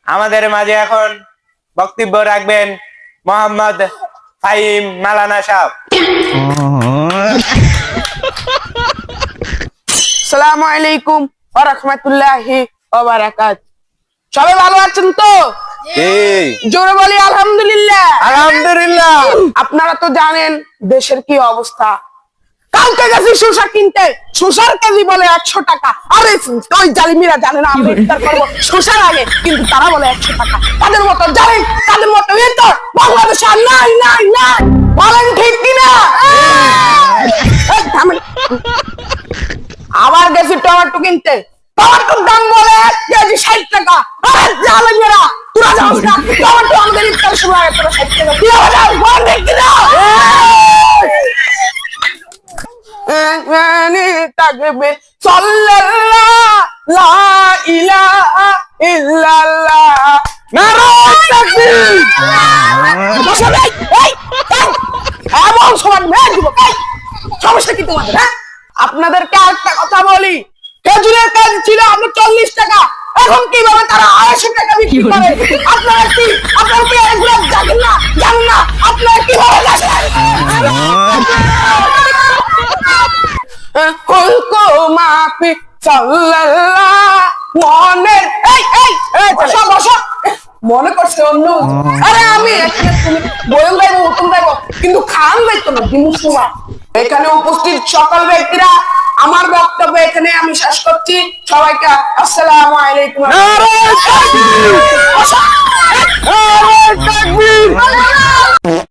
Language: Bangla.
আমাদের মাঝে এখন বক্তব্য রাখবেন মোহাম্মদ ফাহিম মালানা সাহেব। আসসালামু আলাইকুম ওয়া রাহমাতুল্লাহি ওয়া বারাকাতুহু। সবাই ভালো আছেন তো? জোরে বলি আলহামদুলিল্লাহ। আলহামদুলিল্লাহ। আপনারা তো জানেন দেশের কি অবস্থা। কালকে গেছি শসা কিনতে, শসার কেজি বলে 100 টাকা। আরে ওই জালিমিরা জানে না আমরা ইফতার করবো শসার আগে, কিন্তু তারা বলে 100 টাকা। তাদের মতো জানেন, তাদের মতো তো বাংলাদেশে আর নাই নাই নাই। বলেন ঠিক কিনা? এই থামেন। আবার গেছি টমেটো কিনতে, টমেটোর দাম বলে 1 কেজি 60 টাকা। আরে জালিমিরা তোরা যাস না, টমেটো আমাদের ইফতার সময় তোরা 60 টাকা তুই আবার যাস, বল ঠিক কিনা? তাকবীর সাল্লাল্লাহ লা ইলাহা ইল্লাল্লাহ নারায়ে তাকবীর। বসে ভাই এই এমন সমান মেয়ে দিব এই সমস্যা কি তোমাদের? হ্যাঁ, আপনাদেরকে আরেকটা কথা বলি, খেজুরের কেজি ছিল আপনার 40 টাকা, এখন কিভাবে তারা 250 টাকা বিক্রি করে? আপনারা কি এগুলো জানেন না? জানেন না আপনারা কিভাবে জানেন? হুলকো মাফি সাল্লাল্লাহ মনের বসো বসো মনে করছে অন্য। আরে আমি এখানে তুমি বয়ন গাইবো উত্তম গাইবো, কিন্তু খান গাইতো না দিমুসমা। এখানে উপস্থিত সকল ব্যক্তিরা আমার বক্তব্য এখানে আমি শেষ করছি। সবাইকে আসসালামু আলাইকুম। নারায়ে তাকবীর! নারায়ে তাকবীর!